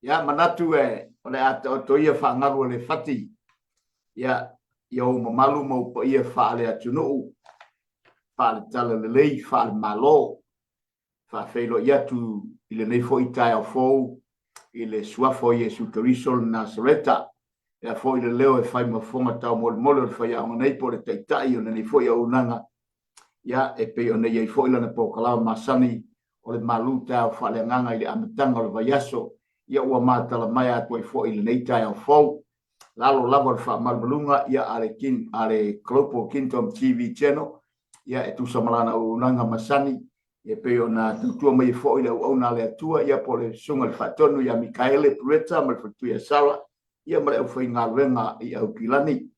Ya manatu ole ato ia whangaru le fati. Ya iau mamalu mau pa ia whaale atunu. Whaale tala le lei, whaale malo. Whaafeilo iatu ile nei fo itai au fou. Ile suafo Yesu Keriso Nazareta. Ya fo ile leo whai mafonga tau mole mole le whai au nei po le taitai o nei fo ia unanga. Ya pe o nei ia fo ila na po kalao masani. O le malu tau whaale nganga ile amatanga le vaiaso. Ia ua matala mai atu ai fo ile nei tai au fou. Lalo lava le whaamalmalunga ia ale Global Kingdom TV channel. Ia e tu samalana o unanga masani. Ia pe o na tutua mai fo ile au na le atua. Ia po le sunga le whatonu ia Mikaele Pureta ma le whatuia Sara. Ia ma le au whai ngā ruenga i au kilani.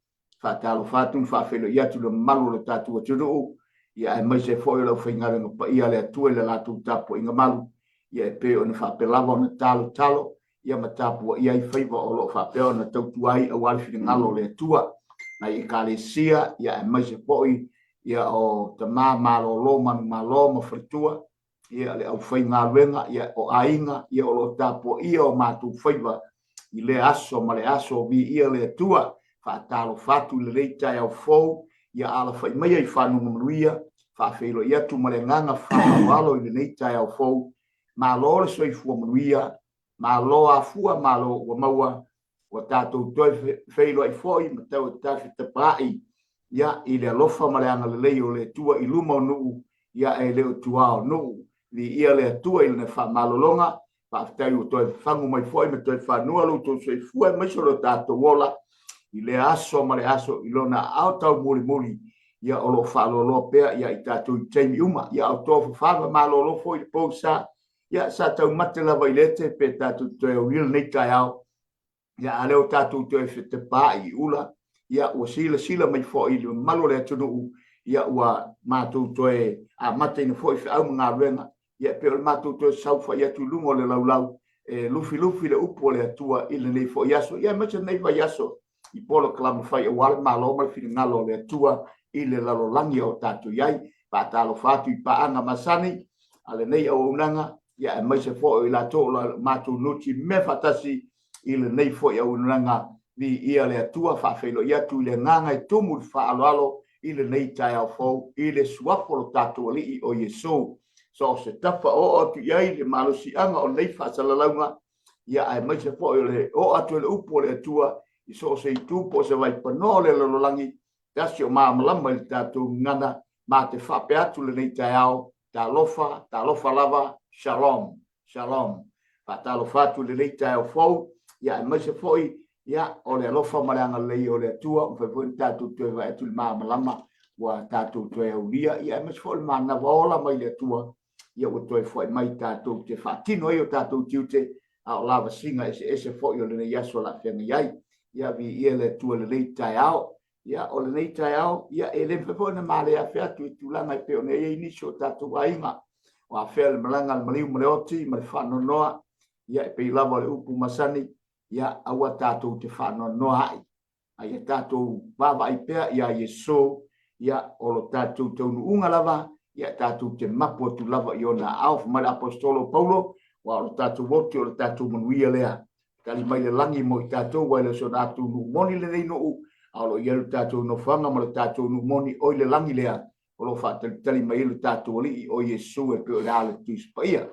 Whatalo whatun whawhelo ia tu le malu le tatua tunu. Ia e mai se fo ile au whai ngā ruenga pa ia le atua le latu tapo inga malu. Ia e pe o na whapelava o na talo. Ia matapua ia i whaiva o lo whapeo na tautuai a walifi ngalo le tua. Na i kalesia ia e maise poi ia o te mā malo manu malo ma fritua. Ia le au whai ngā ruenga ia o ainga ia o lo tapua ia o mātu whaiva i le aso ma le aso vi ia le tua. Whaatalo whatu le reitai au fou ia ala whai mai i whanunga manuia. Whaafeilo ia tu ma le nganga whaamalo i le reitai au fou. Malo le soifua manuia. Malo a fua malo wa maua wa tatou toi feilo ai foi ma tau tafi te pai ya ile alofa ma le anga le leo le tua i luma nu ya e le tua nu li ia le tua ile fa malolonga pa tai toi fangu mai foi ma toi fa nu alu to se fua mai so lo tatou wola ile aso ma le aso ilona auta muli muli ya olo fa lo pe ya i tatou temi uma ya auto fa malo lo foi posa. Ya sa tau mate lava i lete pe tatu toe o wil nei tai au. Ya aleo tatu toe te pā i ula. Ya ua sila mai fo i le malo le atunu. Ya ua mātou toe a mate ina fo i au mga ruenga. Ya pe o mātou toe saufa i atu lungo le laulau. Lufi le upo le atua i le nei fo i aso. Ya macha nei vai aso. I polo kalama fai a wale malo mai fina ngalo le atua i le lalo langi o tatu iai. Pātalo fatu i paanga masani. Ale nei au unanga. Ya e mai se fo i la to la matu nuti me fatasi i le nei fo ia unanga vi ia le atua fa felo ia tu le nganga i tumu fa alo i le nei tai au fo i le suafo lo tatu ali o Yesu so se tafa o tu ia le malusi anga o nei fa salalaunga ia e mai se fo i le o atu le upo le atua i so se tu po se vai panole lo langi tasi o ma malama le tatu ngana ma te fa pe atu le nei tai au ta lofa lava Shalom, shalom. Patalo fatu le leita o fou, ya mai se foi, ya o le alofa malanga lei o le tua, o foi tatu tu va etul ma malama wa tatu tu e ulia, ya mai se foi mana vola mai le tua. Ya o tu foi mai tatu te fatino io tatu tiute a lava singa ese foi o le yaso la fenga yai. Ya vi ia le tua le leita ao. Ya o le leita ao, ya ele foi na male a fiatu tu langa pe o ne inicio tatu ainga. Wa fel malanga maliu maleoti ma fano noa ya pe lava le upu masani ya awa tatu te fano noa ai tatu baba i pe ya Yesu ya olo tatu te unga lava ya tatu te mapo tu lava iona auf ma apostolo Paulo wa olo tatu voti olo tatu manuia lea kali mai le langi mo tatu wa le so tatu nu moni le nei no alo yelu tatu no fanga ma tatu nu moni o le langi lea o fa tali mai le tatu ali o Yesu e pe ala tu spaia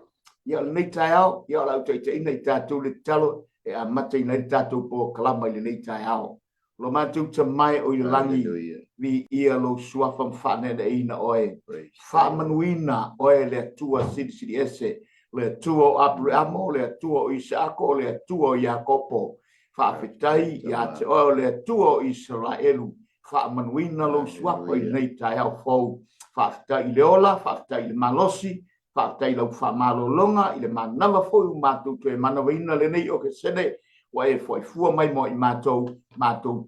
ia nei tai au ia la te nei tatu le talo e a mate nei tatu po kalama le nei tai au lo matu te mai o langi vi ia lo suafa fane de ina oe fa manuina oe le tua sidi ese le tua Abraham le tua Isako le tua Jacopo fa fitai ia te o le tua Israelu fa manuina lo suafa nei tai au fo fa i le ola fa i le malosi fa i le fa malolonga i le manava fo u matu te manavina le nei o ke sene wa e foi fu mai mo i matu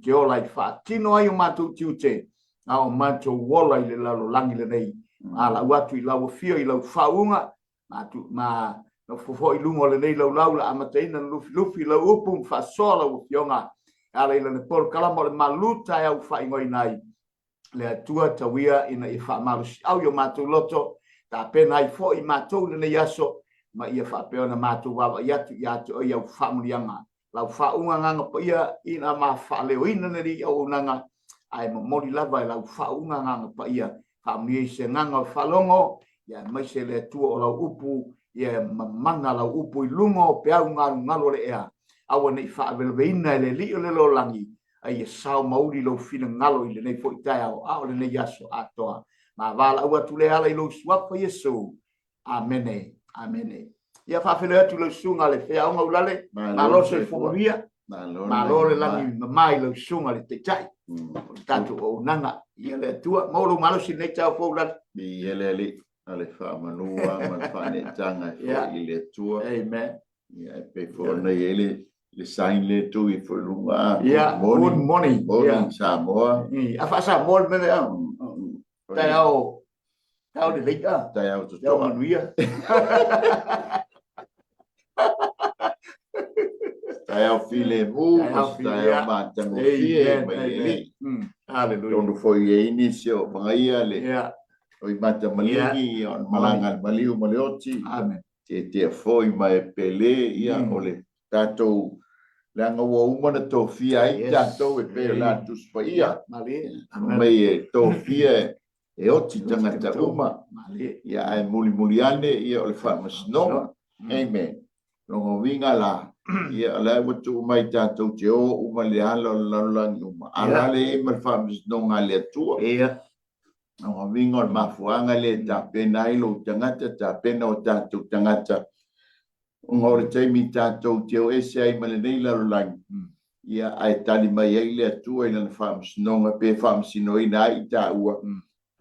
ke ola i fa tino ai o matu tiute a o matu wola i le lalo langi le nei ala watu i lawo fio i lau faunga matu ma no fo i lungo le nei lau la amateina lufi lau upum fa sola u fionga ala i le por kalamo le maluta au fa ingoi nai le atua tawia ina i fa malusi au yo matu loto ta pena i fo i matu le nei aso ma ia fa pe ona matu wa ya tu ia fa mulianga la fa unga nganga pa ia ina ma fa le ina ni o nanga ai mo moli lava la fa unga nganga pa ia fa mi se nganga fa longo ya mai se le tu o la upu ia manga la upu lungo pe au ngalo le ea awa nei fa velveina le li le lo langi ai sao mauri lo fina ngalo ile nei foi tai au le nei yaso atoa ma vala ua tu le ala i lo suapa Yesu amene amene ia fa fele tu lo sunga le fe au ngulale ma lo se foria ma lo le langi mai lo sunga le te tai tatu o nanga ia le tua mo lo malo si nei tau fo la bi ele ale fa manua ma fa ne tanga ile tua amen ia pe fo nei ele le sign le tu i fo lunga good morning Samoa afa Samoa me le tao de liga tao tu tao manuia tao file mu tao matang fie mai hallelujah don fo ye inicio mangaia le oi mata malingi on malangal maliu malioti amen te foi mai pele ia ole tato langa wo umana to fia i tato e pe la tu spaia mai e to fia e oti tangata uma ia ai muli ane ia ole famas no amen longo winga la ia la watu mai tato te o uma le ala la uma ala le mal famas no ngale tu ia longo winga mafuanga le ta pena ilo tangata ta pena o tato tangata ngore te mi tato te o ese ai male nei la lang ia ai tali mai ai le tu ai na fams no pe fams no ina i ta ua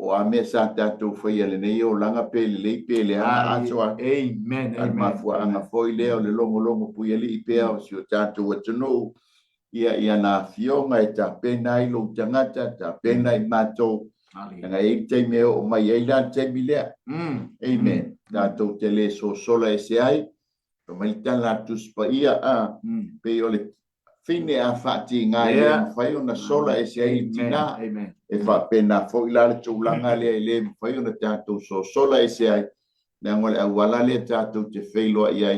o a me sa tato foi ele nei o langa pe le a so amen ma fu anga foi le o le longo pu ele i pe o si o tato o tno ia na fionga e ta pe nai lo tangata ta pe nai mato nga e te me o mai ai la te mi le amen tato te le so sola ese ai mai tala tu spa ia pe ole fine a fati ngai fai ona sola e se ai tina e fa pena fo ila tu langa le fai ona tato so sola e se ai na ngole awala le tato te feilo ia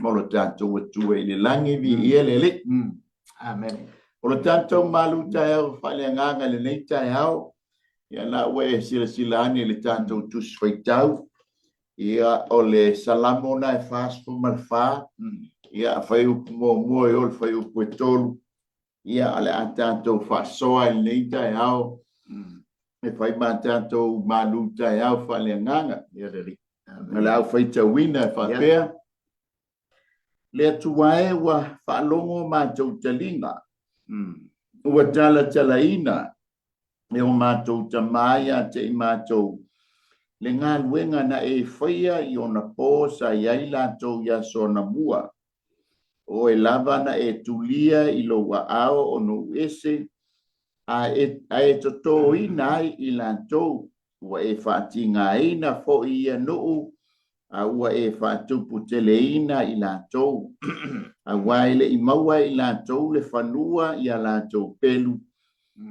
mo lo tato tu e le langi vi ele le amen o lo tato malu tai au fa le nganga le nei tai au ia na we silani le tato tu sfai tau ia ole salamona e fast fu malfa ia fai mo e ol fai u puetolu ia ale atanto fa soa nei tai ao e fai matanto malu tai ao fa le nganga ia le ale au fai tawina fa pea le tuae wa fa longo matou talinga ua talaina e o matou tamaya te matou le ngā luenga na e whaia i ona pōsa i aila tau ia so na mua. O e lava na e tulia i lo wa ao o no ese a e toto ina i la tau ua e whaati ngā ina fo i anuu a ua e whaatupu tele ina i la tau. A waile i maua i la tau le whanua i a la tau pelu.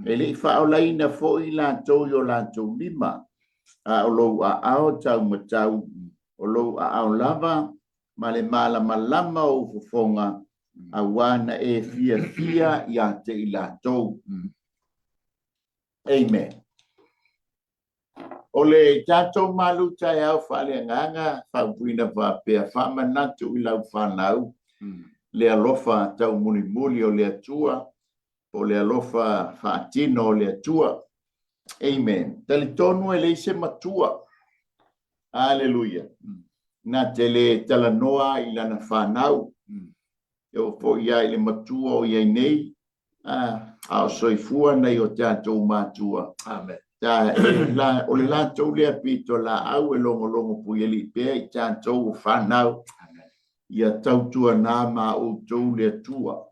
E le i whaolaina fo i la tau i o la tau lima. A o lo a ao tau matau o lo a ao lava ma le mala malama o fofonga a wana e fia i a te i la tau. Amen. O le tatou malu tai au whale nganga whaupuina whapea whamanatu i lau whanau le alofa tau muli o le atua o le alofa whaatino o le atua. Amen. Talitonu e leise matua. Aleluia. Na tele talanoa i lana whanau. E o po ia i le matua o iai nei. Ao soifua nei o tātou matua. Amen. Ta o le lātou lea pito la au e longo pui li pēa i tātou o whanau. Ia tautua nā ma o tau lea tua.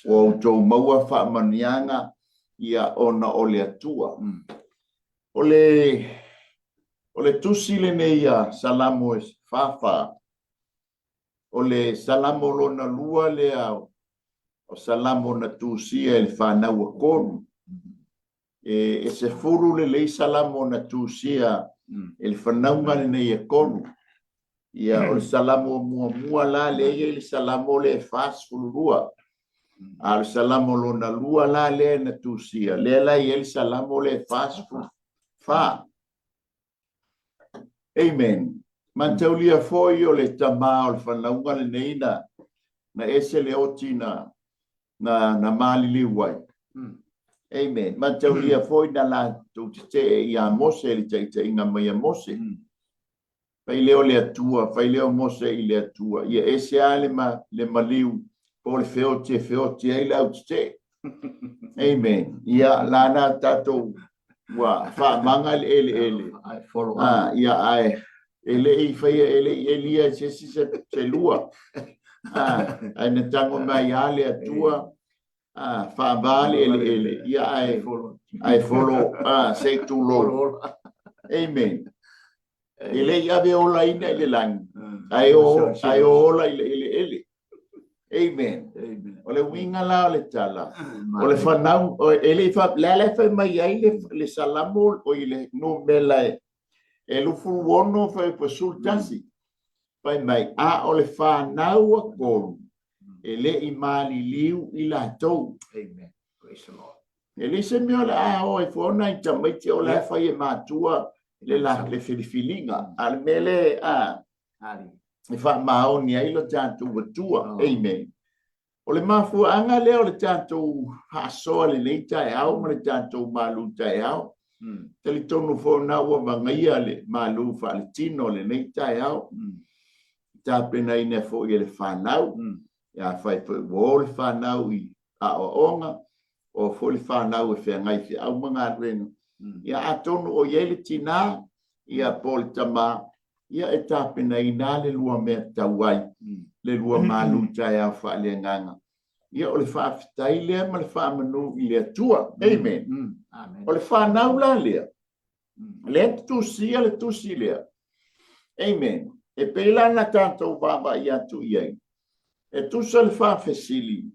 O tau maua whaamanianga. Ia ona o le atua. O le tusi le neia salamo e fafa. O le salamo lona lua le au. O salamo na tusi e le whanau a konu. E se furu le salamo na tusia e le whanau ngane nei a konu. ia o le salamo mua la le ia le salamo le fas fulua al salamo lona lua la le na tusia le la ia le salamo le fas fa amen man taulia foi o le tama o le fanaunga le neina na ese le otina na mali liwai amen man taulia foi na la tu te ia mose le te inga mai mose fai leo le atua, fai leo mose i le atua. Ia ese ale le maliu, po le feote ai lau te. Amen. Ia lana tatou wa fa manga ele. Ia ai. Ele i fai ele elia se lua. Ai na tango mai ale atua. Fa vale ele. Ia ai follow. Say to Lord. Amen. Ele ia be ola ina ile lang. Ai ola ile. Amen. Ole winga la le tala. Ole fanau ele fa lele fa mai ai le salamo o ile no mela e lu fu wono fa sultasi. Pai mai ole fa nau ko ele i mali liu ila tou. Amen. Praise the Lord. Ele se me ola o fo na i tamai te ola fa e matua le filifilinga al mele ali e fa maoni ai lo tanto tua amen o le mafu anga le o le tanto haso le leita e au ma le tanto malu tai au te li tonu fo na wa mangaia le malu fa le tino le leita e au ta pena ine fo le fanau ya fai fo le fanau i a onga o fo le fanau e fe ngai fi au manga reno ia atonu o yele tina ia pol tama ia etape na ina le lua me tawai le lua malu taya fa le nganga ia o le fa fitai le ma le fa manu i le tua amen o le fa naula le tu sia le tu sia amen e pela na tanto baba ia tu ia e tu sal fa fesili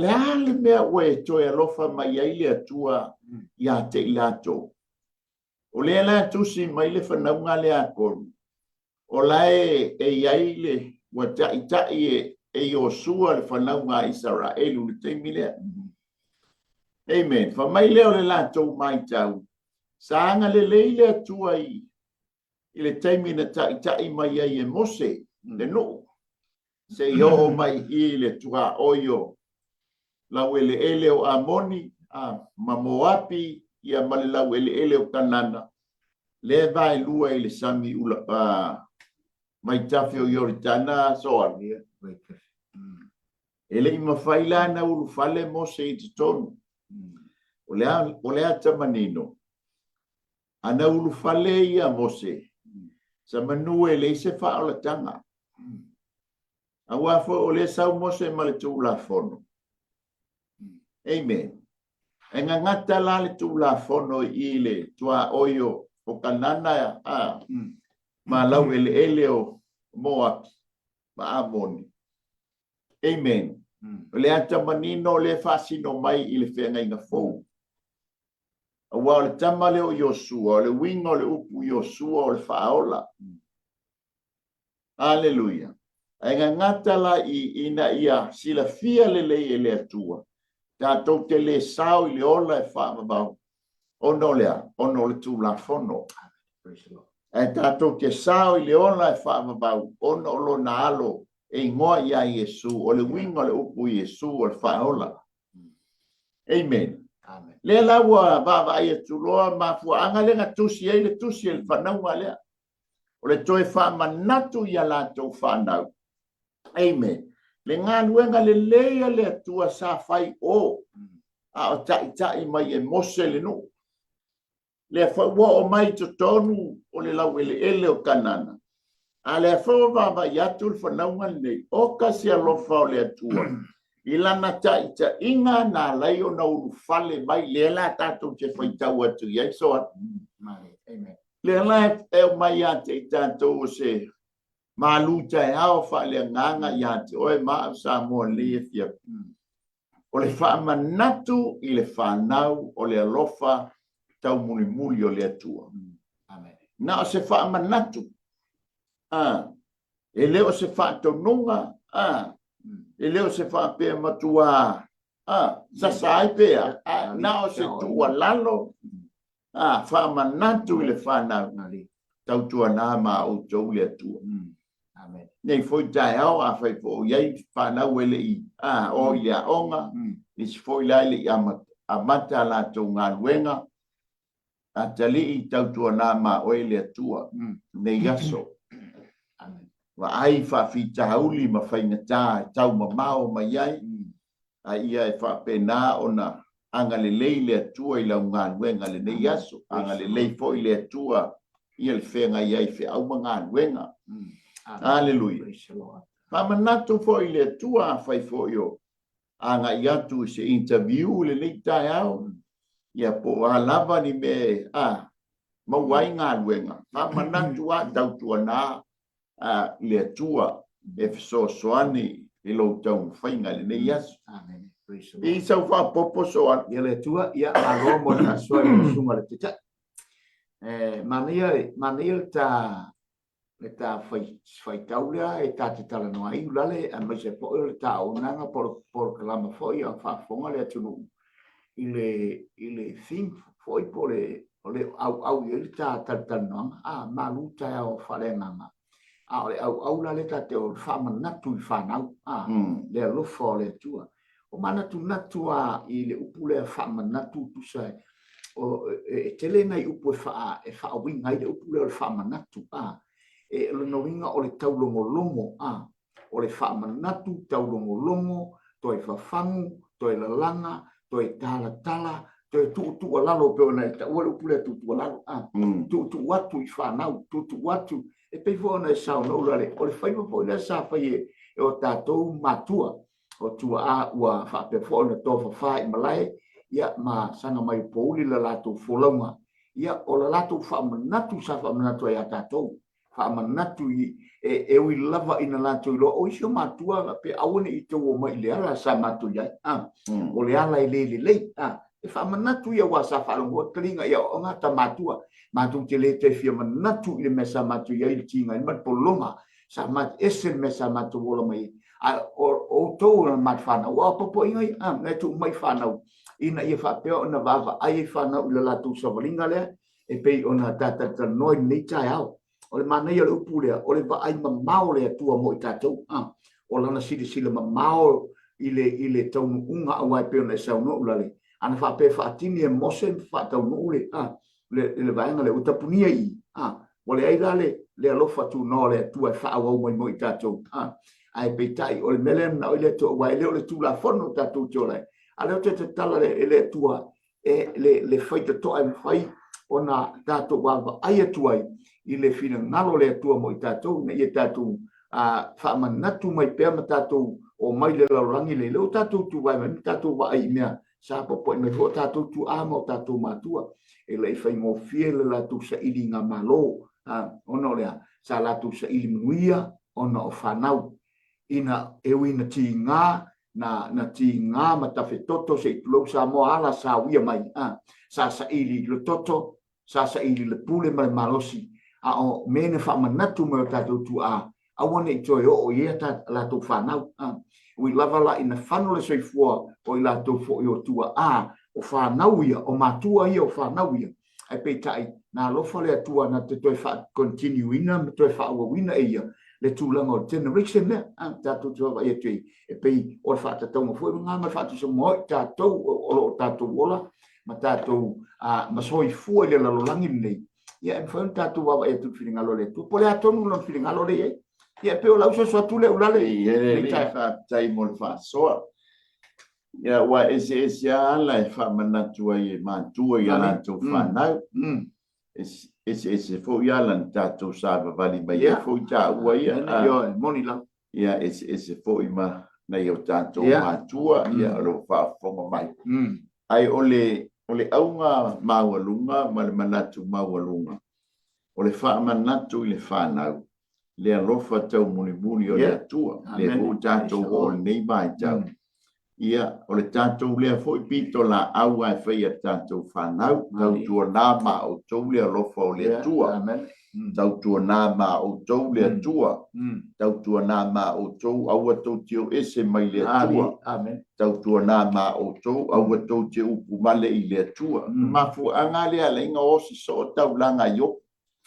le ale mea we to e lofa mai ai le tua ia te ilato o le la tu si mai le fanaunga le akon o lai e ai le wata ita e Yosua le fanaunga Israel le te mile amen fa mai le o le la to mai tau sanga le le tua i le te mina ta ita i mai ai e mose le no se yo mai i le tua oyo la wele ele o amoni mamoapi ia male la wele ele o kanana le vai lua ile sami ula mai tafe o yoritana so alia ele i mafaila na ulu fale mose i tonu o le tamanino ana ulu fale ia mose sa manu ele se fa o la tanga awa fo o le sau mose male tu la fono amen. E ngata la le tu la fono i le tua oyo o kanana ma lau ele o Moab ma amoni. Amen. Le ata manino le fasino mai i le whenga inga fou. Awa le tama le o Yosua, le wingo le upu Yosua o le faola. Alleluia. E ngata la i ina ia sila fia le ele atua. Tatou te le sao i le ola e whaamabau. Ono le tu la fono. E tatou te sao i le ola e whaamabau. Ono lo na alo e ngoa ia Yesu. O le wingo le upu Yesu o le whaola. Amen. Le lawa baba ia tuloa mafua anga le ngatusi e le tusi e le whanaunga lea. O le toe whaamanatu ia latou whanau. Amen. Le ngā nuenga le leia le atua sa fai o o tai mai e mose le no. Le whaua o mai to tonu o le lau ele o kanana. A le whaua vava i atu le whanaunga nei o kasi alofa o le atua. I lana tai inga na lai o na uru fale mai le la tatou te whaitau atu iai soa. Le la e o mai ate i tatou o se maluta e hao whaale nganga i ate oe maa sa moa le fia. O le wha manatu i le whanau o le alofa tau muli o le atua. Na o se wha manatu. e leo se whātonunga, e leo se whāpea matua, sa sai pea, nao se tua lalo, whamanatu i le whanau, tautua nā ma o tau le atua. Nei foi tai au a fai po iai whanau ele i, o ia onga, ni si foi lai le i amata la tau ngā luenga, a tali i tautua nā ma o ele atua, nei aso. Wa ai whawhita hauli ma whaingatā, tau ma mao ma iai, a ia e whapena ona anga le lei le atua i lau ngā luenga le nei aso, anga le lei foi le atua, ia le whenga iai whe au ma ngā luenga. Aleluia. Whamanatu foi le atua a whai foi o, anga i atu se interview le nei tai au, ia po a lava ni me, mawai ngā luenga, whamanatu a tautua nā, le atua e fesoasoani i lo tau whainga le nei asu. I sau whapopo soan. Ia le atua, ia aro mo na soa i sunga le tita. Mania le ta whai taulea e ta te tala noa i ulale a mai se po le ta o nanga por kalama foi a whafonga le atunu. I le thing foi po le au i le ta tala noa, maluta o whalenganga. Ole au la le te o whamanatu i whanau, le alofa le tua. O manatu natua i le upu le whamanatu tusai, o e tele nei upu e whaawinga i le upu le whamanatu, e le noinga o le taulongolongo, o le whamanatu taulongolongo, toi whawhangu, toi lalanga, toi tala, toi tu lalo pe ona ta o le upu le tu lalo, tu watu i whanau, tu watu, e pei fōna e sao no lare, o le whaiwa po le sa whai e o tātou matua, o tua a ua whape fōna tōwha whai malai, ia ma sanga mai pouli la lātou wholaunga, ia o la lātou whamanatu sa whamanatu ai a tātou, whamanatu i e ui lava ina lātou i loa, o isio matua pe awane i tau o mai le ala sa matu iai, o le ala i le lei, e whamanatu ia wa sa whalongo, karinga ia o ngata matua, matu te le te fia manatu i le mesa matu ia i tinga i mat polonga sa mat ese mesa matu wola mai o tau na mat whanau o apopo ingai na tu mai whanau ina ia whapea o na wawa ai whanau i la latu savalinga lea e pei o na tata noi nei tai au o le mana ia le upu lea o le wa ai mamao lea tua mo i tatou o lana sila mamao i le taunu unga au ai peo na e sau no ulale ana whapea whaatini e mose whaatau no ule le vaenga le utapunia i o le aira le alofa tu no le tu e whaawau mai mo i tātou ai peitai o le mele na o le to wai le o le tu la fono tātou tōlai a leo te tala le tua le whaita to ai whai o na tātou wawa ai atuai i le whina ngalo le tua mo i tātou na i tātou whaamanatu mai pēr ma tātou o mai le laurangi le leo tātou tu wai mai tātou wa ai mea sa popo i mai ho tātou tu ama o tātou mātua e lei whai ngō fie le latu sa ili ngā malo, ono lea, sa latu sa ili mnuia, ono o whanau, ina ewina ti ngā, na ti ngā matafe toto se itulau sa mo ala sa wia mai, sa ili le toto, sa ili le pule mai malosi, o mene whamanatu mai o tātou tu awane i toi o ia tā latu whanau, ui lava la ina whanole soifua o i latu fo i o tua o whanau ia, o matua ia o whanau ia. Ai peitai, nā lofa le atua na te toi wha continue ina, me toi wha wina e ia, le tūlanga o generation lea, tātou tua wa ia tui, e pei o le whātatau ma fwoi, ngā ma whātatau mo i tātou, o tātou wola, ma tātou masoi fua i le lalolangi nei. Ia, e mwhai tātou wa ia tu whiringalo le tu, po le atonu lon whiringalo le e, ia pe o lausa soa tu le ulale, le tai mo le whāsoa. Ia wa ese ala e whamanatu ai e mātua i ala tau whanau. Ese fo i ala tātou sāwa wali mai e fo i tā ua ia. Moni lau. Ia ese fo i ma nei o tātou mātua ia alo whaafonga mai. Ai ole aunga maualunga ma le manatu maualunga. O le whaamanatu i le whanau. Le alofa tau muni o le atua. Le fo tātou o le nei mai tau. Ia, o le tātou lea foi pito la aua e whai a tātou whanau, tau tua nā ma o tau lea lofa o lea tua. tau tua nā mā o tau le atua, tau tua nā mā o tau aua tau teo ese mai le atua, tau tua nā mā o tau aua tau teo upu male i le atua. Mafu anga le ala inga osi so tau langa yo.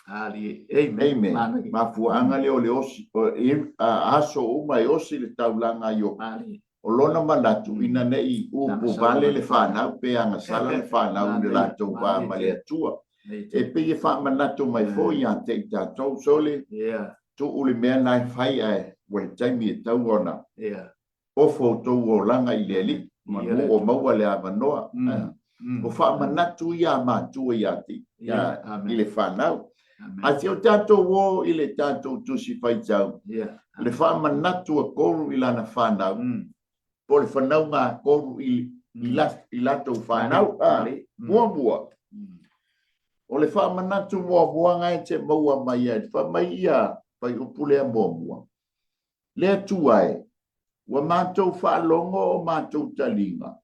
Amen. Mafu anga le o le osi, aso umai osi le tau langa yo. O lona manatu ina nei upu vale le whanau pe anga sala le whanau le lato wa male atua. E pe e wha manatu mai fo ia te tātou sole tu uli mea nai whai ai wai taimi e tau ona o fōtou o langa i le li manu o maua le avanoa o wha manatu ia mātua ia te i le whanau a te o tātou o i le tātou tusi whai tau le wha manatu a koru i lana whanau po le whanau ngā koru i lato whanau mua o le wha manatu mua ngai te maua mai ai, wha mai ia pai upulea mua. Lea tuai, wa mātou wha longo o mātou talinga,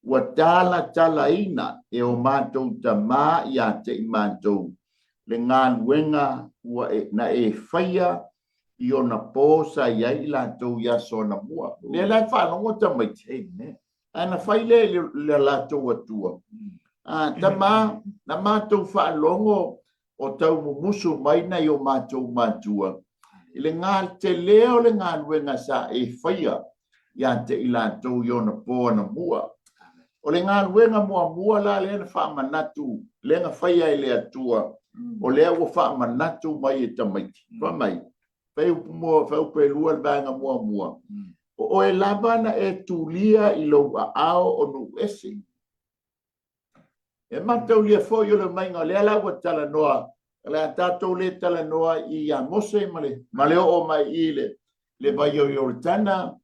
wa tala ina e o mātou ta mā ia te i mātou, le ngā luenga ua na e whaia i o na pōsa iai lātou ia sona mua. Lea lai wha longo ta mai te, ana whaile le lātou atua. Tama na mātou whaalongo o tau musu mai nei o mātou mātua. I le ngā te leo le ngā luenga sa e whaia ia te i lātou i ona pōna mua. O le ngā luenga mua la le na whaamanatu, le ngā whaia i le atua, o lea ua whaamanatu mai e tamaiti. Whamai, whaupe lua le banga mua. O e labana e tulia i lo ao o nu esi. E matau lia fo yo le mainga le ala wa tala noa le tatou le tala noa i a mose male o mai ile le vai yo tana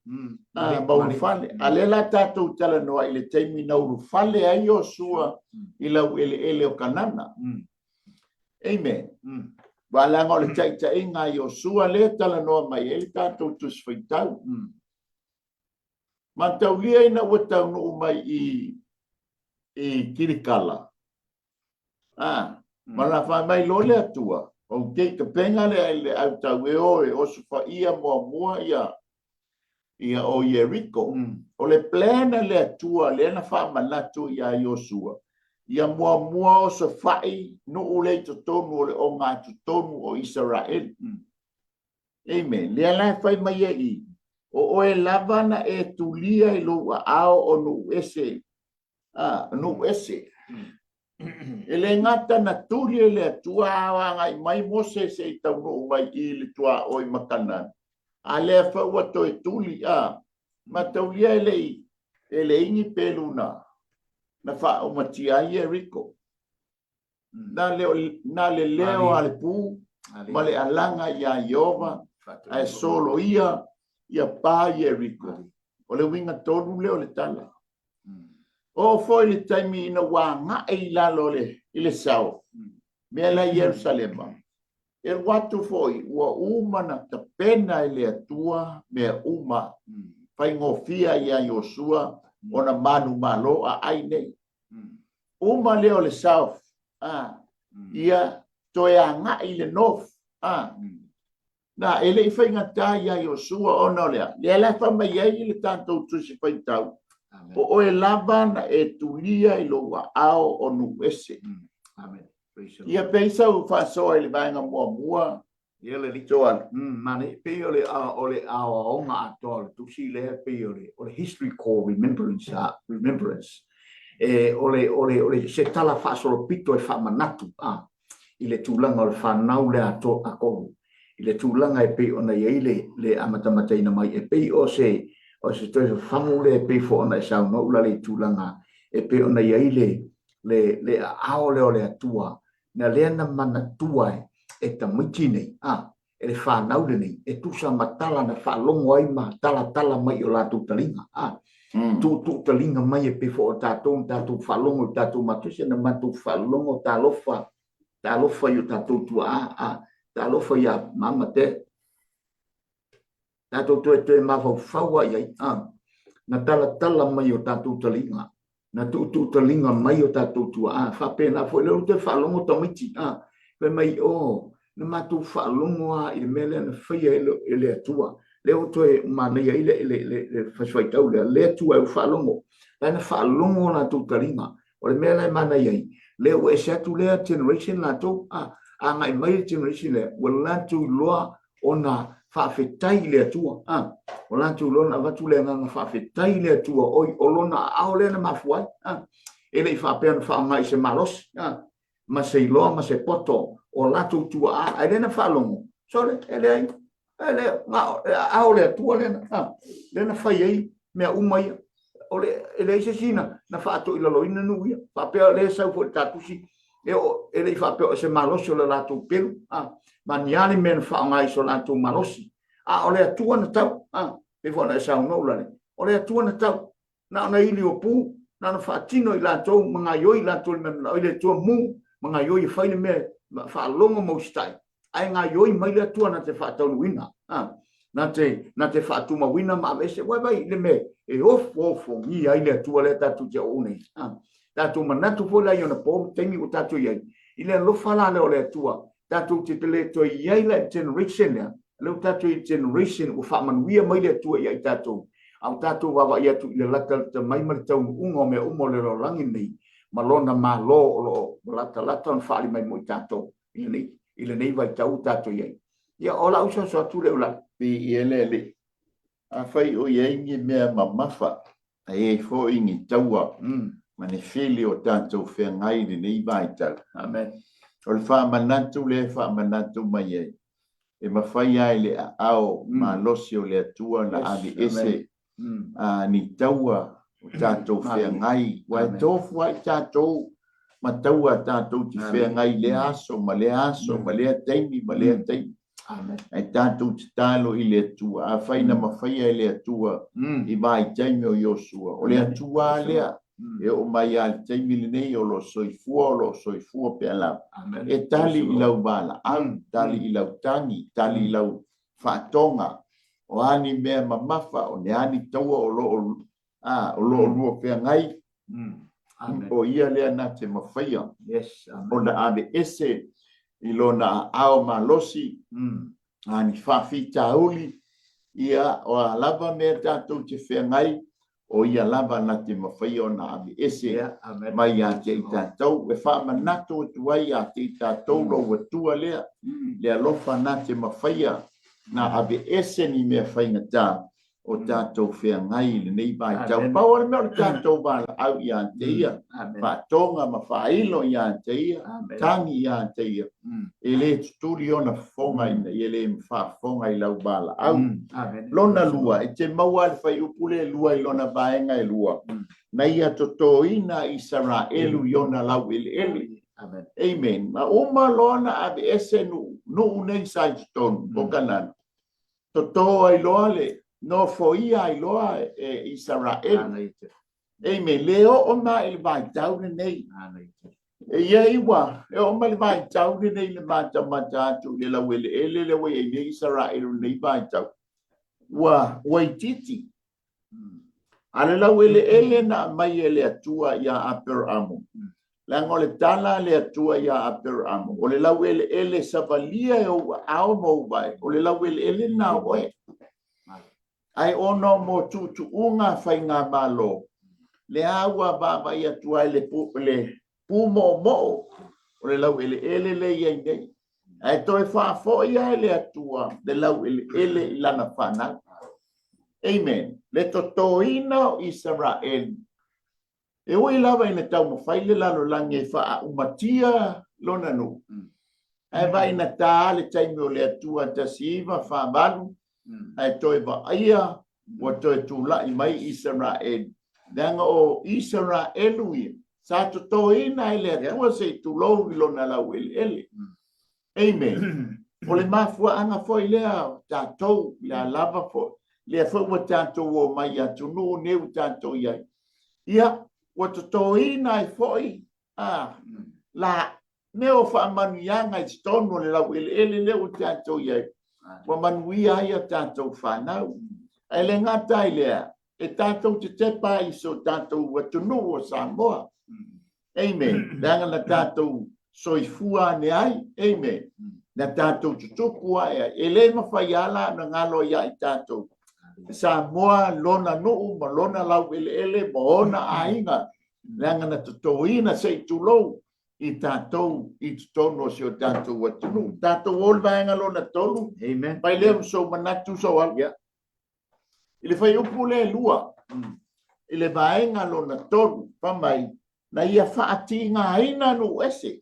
ba fale ale la tatou tala noa ile taimi na uru fale ai o sua i la ele o kanana amen wala ngol taita inga yo sua le tala noa mai ele tatou tus faitau matau lia ina wa tau no mai i kirikala. Mana wha mai lole atua. O kei ka penga le au tau e oe o sufa ia mua ia o Jericho. O le plena le atua le na wha manatu ia Joshua. Ia mua o sa whai no ule tonu o le o ngā tonu o Israel. Amen. Le alai whai mai e i. O oe lavana e tulia i lua ao o nu ese. No ese. Ele ngata na turi le tua anga mai mose se tau no mai i le tua o i makana. A le fa wa to e tuli ma tau lia ele ingi peluna. Na fa o matia Jericho. Na le leo ale pu ma le alanga ia Jehova ai solo ia pa Jericho. O le winga tonu leo le tala. O foi le taimi ina wa nga e lalo le sao. Me la Jerusalema. E watu foi wa uma na tapena ile atua me uma. Pai ngofia ia Joshua ona manu malo a aine. Uma leo le south. Ia toia nga ile north. Na ele i whainga tā ia Joshua ona lea. Le la fa mai le tanto tusi pai tau. O oe lava na e tulia i loa ao o nu ese. Amen. Ia peisa u whasoa i le vaenga mua. Ia le litoa. Mane, pe o le ao o ngā atoa le tusi le pe o le history call remembrance. O le se tala whasolo pito e whamanatu. I le tūlanga o le whanau le ato a koru. I le tūlanga e pe o na iei le amatamataina mai e pe o se toi whamu le pe fo ona e sau no ula le tūlanga e pe ona iei le ao leo le atua na lea na mana tua e ta miti nei e le whanau le nei e tusa matala na whalongo ai ma tala mai o la tūtalinga tūtalinga mai e pe fo o tātou whalongo tātou matusia na matu whalongo tā lofa i o tātou tua tālofa i a mama te tātou toe mawhau iai na tala mai o tātou talinga na tūtalinga mai o tātou tua whapena fo leo te whalongo tamiti pe mai na matu whaalongoa i mele na whaia ele atua. Leo toe manea ile whaswaitau le atua e whaalongo. Lana whaalongo na tu taringa. O le mele manea i. Leo e satu lea generation la tu. Anga i mai generation le. Wala tu loa o na whawhetai le atua. Wala tu loa na watu le nganga whawhetai le atua. Oi olona ao le na mafuai. Ele i whapea na whaamai se malos. Ma se iloa ma se poto. O lato tua a ele na whalongo. Sole, ele ai. Ele ao le tua lena. Lena whai ai mea umai. Ole ele i se sina na whaato i laloina nuia. Whapea le sau fo tatusi. Ele i whapea se malosi o le lato pelu. Ma niani mea na whaangai so lato malosi. Ole atua na tau. E whana e sau nou lane. Ole atua na tau. Na ona ili o pu. Na na whaatino i lato. Mga yoi lato i mena. Ile tua mu. Mga yoi whaine mea. Whaalongo mo stai. Ai ngā yoi mai le atua na te whaataunu wina. Na te whaatuma wina ma vese. Wai vai le me. E ofo ngi ai le atua le tatu te one. Tatu manatu fo la iona po. Tengi o tatu iai. Ile alofa la le o le atua. Tatu te tele to iai le generation lea. Le tatu i generation o whaamanuia mai le atua iai tatu. Au tatu wawa i atu ile lata te mai mari taunu ungo me umo le ro langi nei. Malona ma lo o lata on whaali mai mo i tatu. Ile nei vai tau tatu iai. Ia ola usa so atu le ula. Pi ielele. A whai o iei ngi mea mamafa. A e fo ingi taua. Ma ne whili o tātou whea ngai ni nei vai tau. Amen. O le wha manatu le wha manatu mai ei. E ma whai ai le ao ma losi o le atua na abi ese. Ni taua o tātou whea ngai. Wai tofu ai tātou. Ma taua tātou ti whea ngai le aso, ma le aso, ma le teimi, ma le teimi. Ai tātou ti tālo i le atua. A whaina ma whaia i le atua. I vai teimi o Iosua. O le atua lea. E o mai al teimi le nei o lo soifua pe ala. E tali i lau bala. Tali i lau tangi. Tali i lau whaatonga. O ani mea mamafa. O ne ani taua o lo lua whea ngai. O ia lea na te mawhaia. O na ane ese i lo na ao malosi. Ani whawhi tauli. Ia o a lava mea tātou te whea ngai. O ia lava na te mawhaia o na ane ese. Mai a te i tātou. E wha manato tuai a te i tātou lo watua lea. Lea lofa na te mawhaia. Na ane ese ni mea whainga tā. O tātou whea ngai le nei vai tau. Pau ale mea o tātou wala au i an te ia. Whātonga ma whailo i an te ia. Tangi i an te ia. E le tuturi ona whonga ina. E le whaafonga i lau wala au. Lona lua. E te maua le whai upule lua i lona vaenga e lua. Na ia toto ina i sara elu i ona lau ele ele. Amen. Ma uma lona ave ese no unei sai tutonu. Bokanana. Toto ai loa le. No foia i loa e Israel. Amen. Leo o ma il vai tau nei. E ia iwa. E o ma il vai tau nei le mata atu le la wele ele le we e Israel nei vai tau. Wa titi. Ale la wele ele na mai ele atua ia aper amo. Lango le tala le atua ia aper amo. O le la wele ele savalia e o ao mo vai. O le la wele ele na oe. Ai ono mo tutu unga fai ngā malo. Le awa baba ia tuai le pumo mo. O le lau ele le iei nei. Ai toi whaafo ia ele atua. Le lau ele ilana whanau. Amen. Le totoina o Israel. E oi lava ina tau mo whai le lalo lange wha umatia lona no. Ai vai na tā le taimi o le atua tasiva wha balu. Ai toi va aia o toi tula i mai Israel. Danga o Israel ui. Sa to toina i le atua se tulou i lona lau ele. Amen. O le mafua anga foi lea tātou lea lava foi. Lea foi wa tātou o mai atu nuu neu tātou iai. Ia, o to toina i foi. La neo wha manuianga i stono le lau ele leo tātou iai. Wa manuia ia tātou whanau. E le ngata i lea. E tātou te tepa i so tātou watunu o Samoa. Amen. Danga na tātou soifua ne ai. Amen. na tātou tutupu ai, e le mawhaiala na ngalo ia i tātou. Sa moa lona nuu, ma lona lau ele, ma ona ainga, langa na tutoina se i tulou, i tātou, i tutono se o tātou watunu. Tātou ol vaenga lona tolu, Amen. pai leo so manatu so alga. Ile fai upu le lua, ile vaenga lona tolu, pamai, na ia whaati ngā ina nu ese.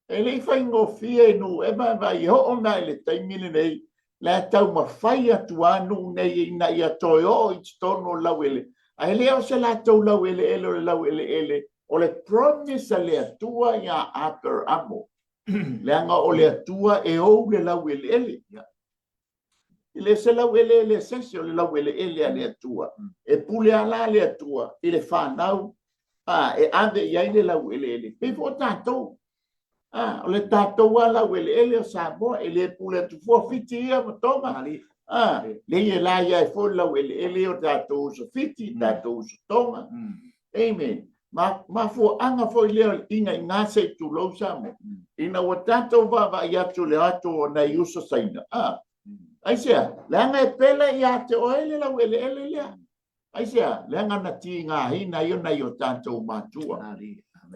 Ele fai ngofie nu, ema vai ho ona ele taimile nei, la tau mawhai atu anu nei ina ia toi o i tono lauele. A ele o se la tau lauele ele o le lauele ele, o le promise a le atua ia aper amo. Leanga o le atua e ou le lauele ele. Ile se lauele ele sese o le lauele ele a le atua. E pule ala le atua, ile whanau, e ande ia le lauele ele. Pefo tātou. O le tātou ala wele ele o Samoa, ele pule tu fua fiti ia matonga. Le ia la ia e fola wele ele o tātou uso fiti, tātou uso tonga. Amen. Ma fua anga fo leo inga ingase tu lau Samoa. Ina wa tātou va ia tu le ato o nei uso saina. Aisea, le anga e pele ia te o ele la wele ele lea. Aisea, le anga na ti ngā hina io nei o tātou matua.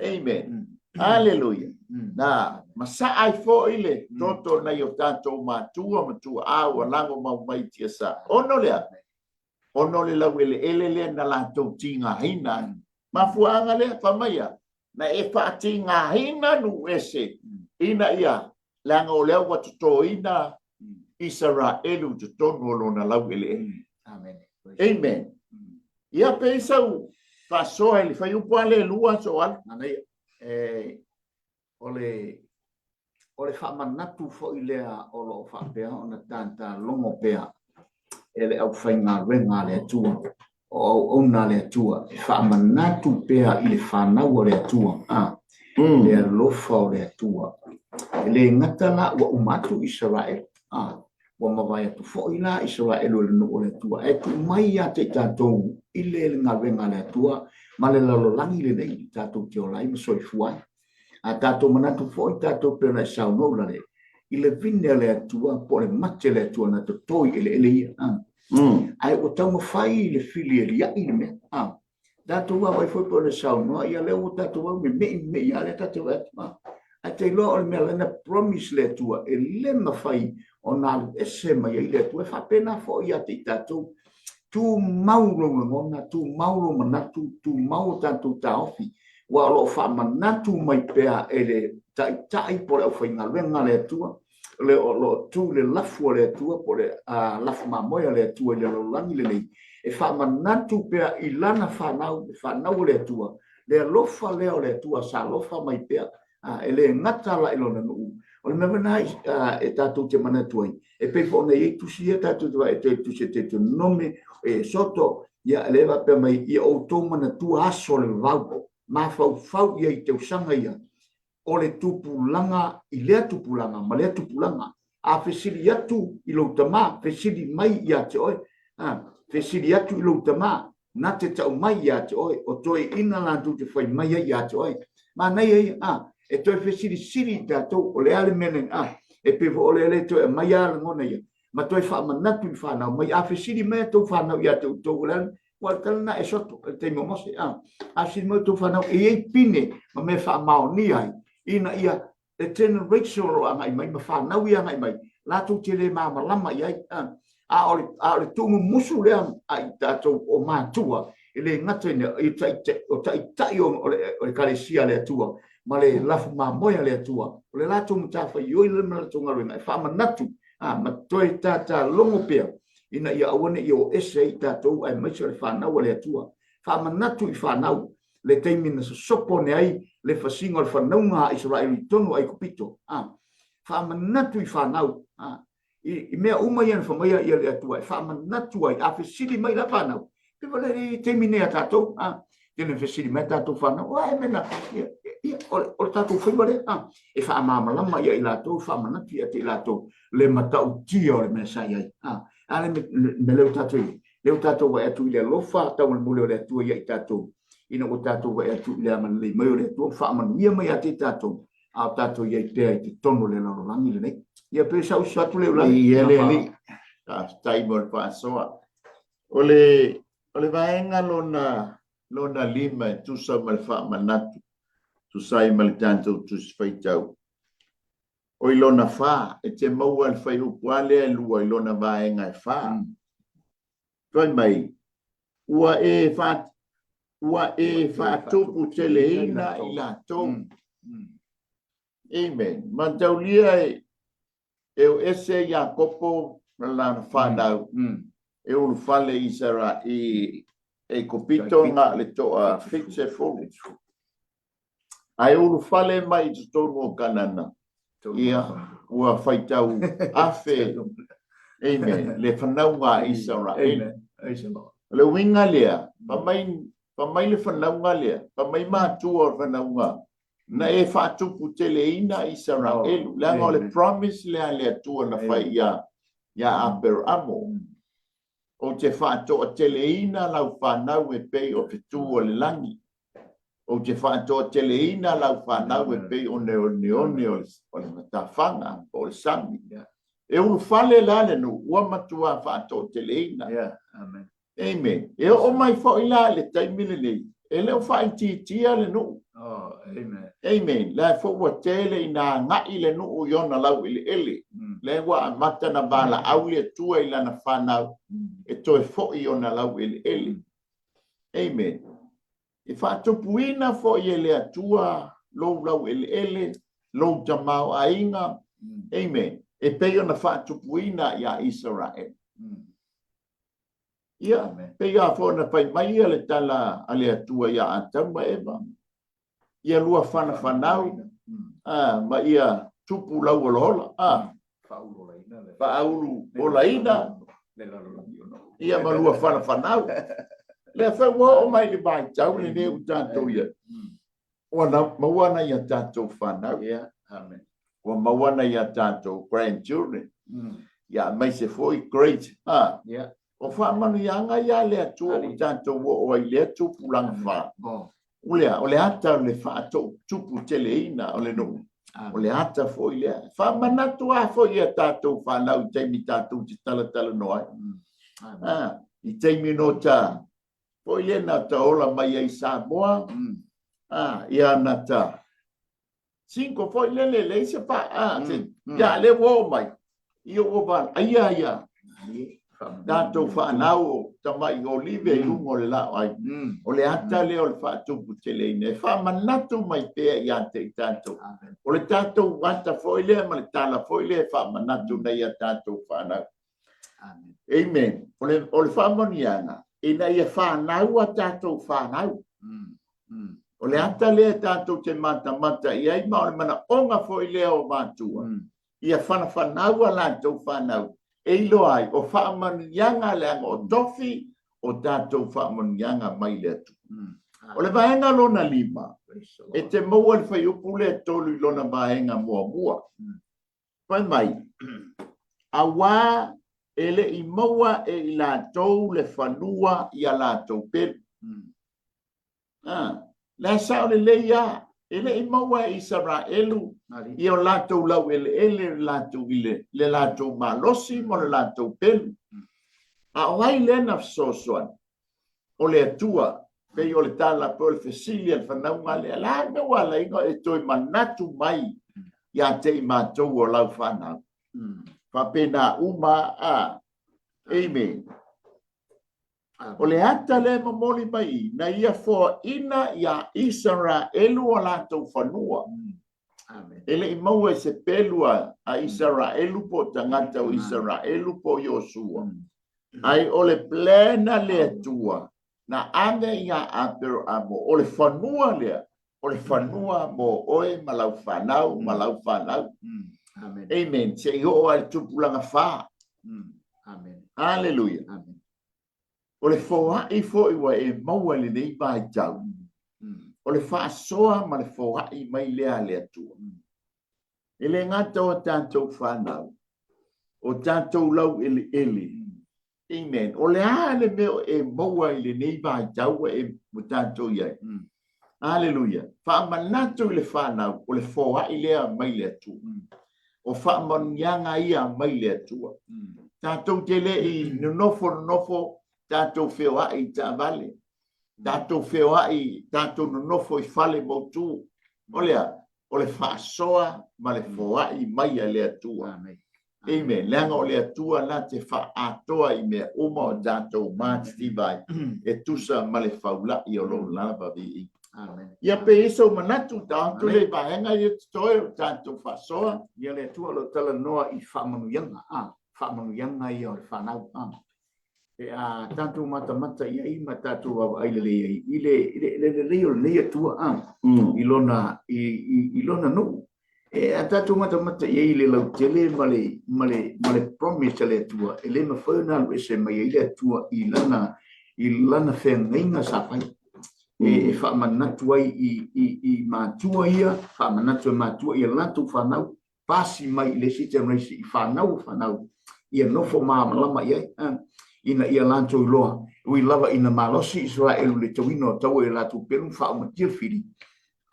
Amen. Hallelujah. Na masa ai fo ile toto na yo tanto matua awa lango mau mai tia sa. Ono le la wele ele na la to tinga hina. Ma fuanga le famaya na e fa tinga hina nu ese. Ina ia lango le wa to ina Israelu to tono lo na la wele. Amen. Amen. Ia pensa u fa so ele fa u pale lua so al na ole whamanatu fo i lea o lo whapea o na tanta longo pea ele au whainga renga le atua o ona le atua whamanatu pea i le whanau o le atua le alofa o le atua le ngatala wa umatu Israel wa mawai atu fo i la Israel o le no o le atua e tu mai a te tātou i le ngā renga le atua ma le lalolangi le nei tātou te olai ma soi fuai. A tātou manatu fo i tātou pena sau no la le. I le vine le atua po le mate le atua na to toi ele ia. Ai o tau mawhai le fili e lia i le mea. Tātou wa wai fo po le sau no ia leo o tātou wa me ia le tātou atua. A te loa o le mea lena promise le atua e le mawhai o nā ese mai i le atua e whapena fo i ate i tātou. Tu mauro ngona, tu mauro manatu, tu mau tātou tā ofi. Wa lo fa manatu mai pea ele tai po le whainga renga le atua le lo tu le lafu le atua po le lafu mamoia le atua le lo langi le nei e fa manatu pea i lana whanau le atua le lofa leo le atua sa lofa mai pea ele ngata la ilo na nuu o le memanai e tātou te manatu ai e pepo nei e tusi e tātou tua e te tusi te tu nome e soto ia eleva pea mai i o tō manatu aso le vaupo ma fau ia i te usanga ia o le tupulanga i lea tupulanga ma lea tupulanga a fesili atu i lo tama fesili mai ia te oi fesili atu i lo tama na te tau mai ia te oi o toi ina lantu te fai mai ia te oi ma nei e toi fesili siri tātou o le ale menen e pevo o le ele toi mai ala ngona ia ma toi wha manatu i whanau mai a fesili mai tau whanau ia te utou lan Walkalna e soto te momose asi mo tu fana e pine ma me fa mau ni ai ina ia e ten Rachel ai mai ma fa na ia mai la tu te le ma lama ia a tu musu le ai tato o ma tua ele ngata ne i tai o le kalesia le tua ma le lafu ma moia le tua le la tu mutafa yo le ma tu ngaru fa manatu ma toi tata longo pea ina ia awane i o ese i tātou ai maise le whanau le atua. Whamanatu i whanau le teimina sa sopo ne ai le whasinga le whanau ngā Israel i tonu ai kupito. Whamanatu i whanau. I mea umai ana whamaya i le atua. Whamanatu ai a whesiri mai la whanau. Pipa le teimine a tātou. Tene whesiri mai tātou whanau. Ai mena. O tātou whaimare. E whaamamalama i lātou. Whamanatu i ate i lātou. Le matau tia o le mena sai ai. Ale me leu tatou wa atu ile lofa tau le mule le atu ia i tatou ina o tatou wa atu ile man le mai le tu fa man ia mai ate tatou a tato ia te tono le lalo langi le nei. Ia pe sa usa tu le ulangi. Ia le li. Tai mo le whaasoa. Ole vaenga lona lima tu sa mal fa manatu. Tu sai mal tanto tu sfaitau. O ilona fa e te maua al fai upuale e lua ilona vaenga e fa. Toi mai. Ua e fa tupu te leina i la tau. Amen. Mantaulia e o ese ia kopo la whanau. E ulu fale i sara e kopito nga le toa fixe fulu. Ai ulu fale mai i tonu o kanana. Ia ua whaitau afe. Amen. Le whanau ngā i sara. Le winga lea. Pamai le whanau ngā lea. Pamai mātua whanau ngā. Na e whātupu te leina i sara elu. Langa o le promise lea tua na whai ia aber amo. O te whātoa te leina lau whanau e pei o te tū o le langi. O te whātoa te leina lau whanau e pei o neone o le matawhanga o le sami. E ulu whale lale nu, ua matua whātoa te leina. Amen. E o mai whao i lale taimile nei. E leo whai tia le nu. Amen. La fo tele ina ngai le no yona lau ele. Le wa mata na bala au le tua ila na fana e to fo yona lau ele. Amen. E fa to puina fo ele atua lo lau ele lo jamau ainga. Amen. E pe yona fa to puina ya Israel. Ya, pe ya fo na pai mai le tala ale atua ya atama eva. Ia lua whanau, ma ia tupu lau o lola, whaulu o laina, ia ma lua whanau. Lea whau o mai le bai tau le neu tātou ia. Wana mawana ia tātou whanau, wa mawana ia tātou grandchildren, ia mai se foi great, o whamanu ianga ia lea tua o tātou o ai lea tupu langa wha. O le ata le whaato tupu te leina o le no. O le ata fo i lea. Whamanatu a fo i a tātou whanau teimi tātou te tala noai. I teimi no tā. Fo i lea na ta ola mai ai Samoa. I ana tā. Cinco fo i lea le se pa. Ya le wo mai. I o wala. Ia. Tātou whanau tamai o live i lungo le lao ai. O le ata leo le whaatupu te leine. Whamanatu mai pēa i ate i tātou. O le tātou wanta foilea ma le tala foilea whamanatu nei a tātou whanau. Amen. O le whamonianga. E nei a whanau a tātou whanau. O le ata lea tātou te mata i ai ma o le mana onga foilea o mātua. Ia whanau a lātou whanau. Eilo ai, o whaamanianga leanga o tofi, o tātou whaamanianga mai le atu. O le vaenga lona lima, e te maua le whai upu le tolu lona vaenga mua. Pai mai, a wā ele i maua e i lātou le whanua i a lātou pelu. Le sao le leia, ele i maua i Israelu, i o lātou lau ele lātou ile, le lātou malosi mo le lātou pelu. A oai le na fsosoan, o le atua, pei o le tala po le fesilia, le whanaunga le ala me wala ingo e toi manatu mai, ia te i mātou o lau whanau. Whapena uma a, amen. O le ata le mamoli mai, na ia fo ina ia Israelu o lātou whanua. Ele i maua se pelua a Israelu po tangata o Israelu po Yosua. Ai o le plena le atua, na ane ia apero amo, o le whanua lea, o le whanua mo oe malau whanau. Amen. Se i o al tupulanga wha. Hallelujah. O le fōha i fō iwa e maua le nei mai tau. O le whaasoa ma le fōha i mai lea le atua. E le ngata o tātou whanau. O tātou lau ele. Amen. O le le meo e maua i le nei mai tau e mo tātou iai. Aleluia. Whaamanatu le whanau, o le whoa i lea mai le atua. O whaamanianga ia mai le atua. Tātou te le i nofo, tātou whioa i tā vale. Tātou whioa i tātou nofo i whale mautu. O lea, o le whaasoa ma le whoa i mai a le atua. Amen. Leanga o le atua la te whaatoa i mea uma o tātou mātiti vai. E tusa ma le whaula i o lo lava vi i. Amen. Ia pe iso manatu tātou le vahenga i toi o tātou whasoa. Ia le tua lo tala noa i whamanuyanga. Whamanuyanga i o le whanau. E a tātou mata ia i ma tātou wawa aile le i. I le o le tua. I lona no. E a tātou mata ia i le lau tele ma le promise le tua. E le mawhauna lu ese mai i le tua i lana whengainga sa pai. E whaamanatu ai i mātua ia, whaamanatu e mātua ia lantu whanau, pasi mai le sita reisi i whanau, ia nofo māmalama ia, ina ia lantu i loa, ui lava ina malosi Israelu le tawino tau e latu pelu whaamatia whiri.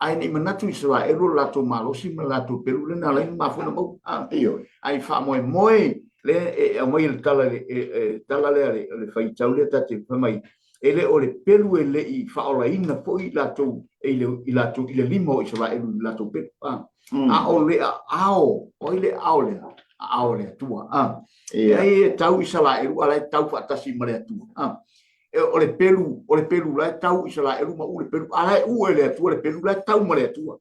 Ai nei manatu Israelu latu malosi ma latu pelu le na lai mafuna mau, ai whaamoe le e mai le tala le whaitau le tate whamai, ele o le pelu ele i whaolaina po i lato i le limo i Israelu i lato pelu. A o le ao, o i le ao le atua. E tau i Israelu, ala e tau whaatasi ma le atua. O le pelu la tau i Israelu ma u le pelu, ala e ue le atua, le pelu la tau ma le atua.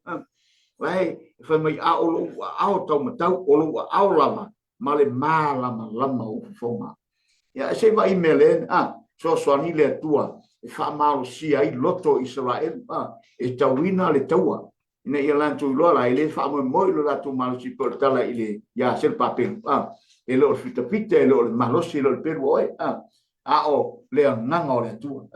Lai, whamai ao tau ma tau, o lo ao lama, ma le lama o fonga. Ia, se va i mele, so soani le atua e whaamalo si ai loto Israel e tauina le taua ina ia lantu iloa la ele whaamo moi lo latu malo si por tala ile ia sel papel e lo fitapita e lo malosi lo peru oe o le nganga o le atua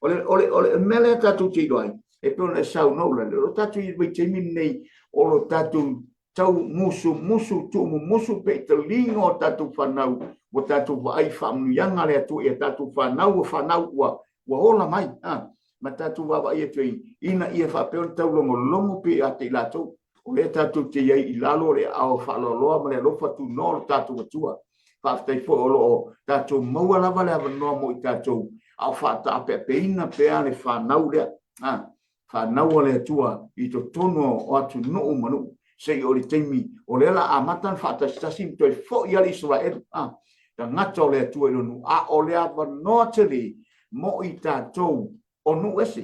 ole mele tatu tiro ai e pona sau no lo tatu i vai temi nei o lo tatu tau musu pe te lingo tatu whanau o tatu vai whaamuyanga le atu e tatu whanau wa hola mai ma tatu wawa ia tui ina ia whapeon tau longo pe a te lato o le tatu te iei i lalo le ao whaloloa ma le lofa tu no tatu watua whaftai fo o tatu maua lava le avanoa mo i tatu au whata pe ina pe a le whanau le whanau le atua i to tono o atu no manu sei o le teimi o le ala amatan whaatastasi toi fo i ali Israel ta ngata o le atua ilonu o le avanoa tele mo i tātou o nu ese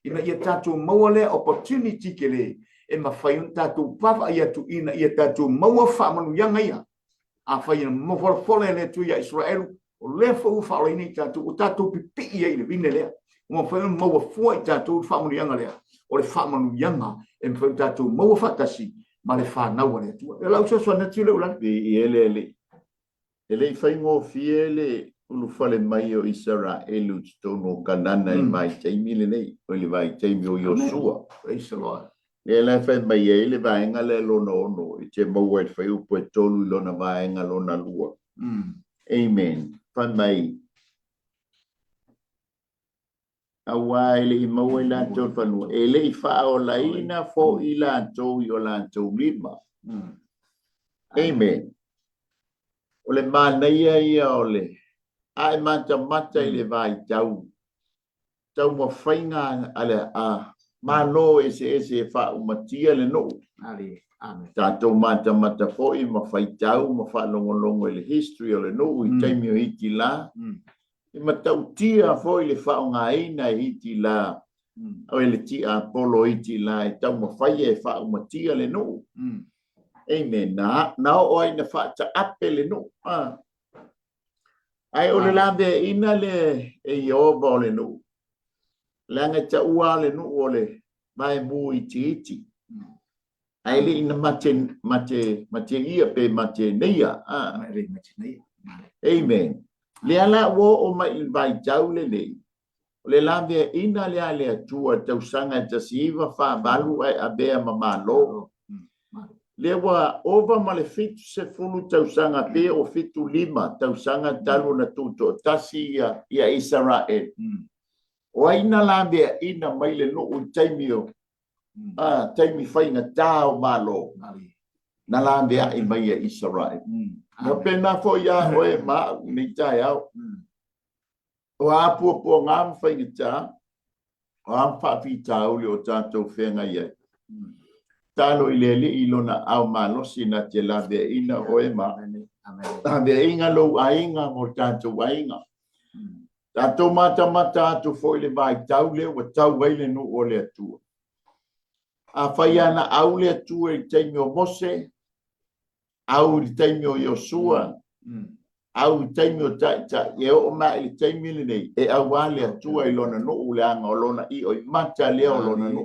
ina ia tātou maua le opportunity ke le e mawhaiun tātou papa ia tu ina ia tātou maua whaamanu yanga ia whaiun mawharafole le tu ia Israel o le whau whaole nei tātou o tātou pipi ia i le vine lea o mawhaiun maua fua i tātou whaamanu yanga lea o le whaamanu yanga e mawhaiun tātou maua whatasi ma le whanau le tua e lau sasua natu le ulan ele i whaingo fie le ulu fale mai o Israelu tono kanana i mai taimi le nei o le vai taimi o Yosua praise the Lord le la fa mai ele vaenga le lona ono i te mau e whai upo e tolu i lona vaenga lona lua amen fa mai awa ele i mau e lantou whanua ele i wha o laina fo i lantou i o lantou lima amen o le mānaia ia o le ai mata i le vai tau ma whainga ale malo ese wha umatia le no amen tātou mata fo i ma whai tau ma wha longo le history o le no i taimi o hiti la i ma tau tia fo i le wha o ngā ina i hiti la o le tia polo hiti la i tau ma whai e wha umatia le no amen na o ai na wha ta ape le no ai o le labe ina le e Jehova o le nu. Langa ta ua le nu o le mai mu iti. Ai le ina mate ia pe mate neia. Amen. Le ala wo o mai vai tau le nei. O le labe ina le ale atua tau sanga ta siva fa balu ai abea mamalo. Le wa ova ma le fitu se fulu tau sanga pe o fitu lima tau sanga talu na tuto tasi ia Israel. o ina la be ina mai le no o taimio taimi fainga tau malo na la be i mai Israel na pena fo ya o e ma ni tai au o apu po ngam fainga ta o am fa fi tau le o tatou fenga ia talo ilele ilona au malo sina te la be ina o e ma a be inga lo ainga mo tatou ainga tatou mata tu foi le vai tau le o tau wai le no o le atua a faiana au le atua i taimi o Mose au i taimi o Yosua au i taimi o taita e o ma i taimi le nei e au ale atua i lona no u le anga o lona i o i mata le o lona no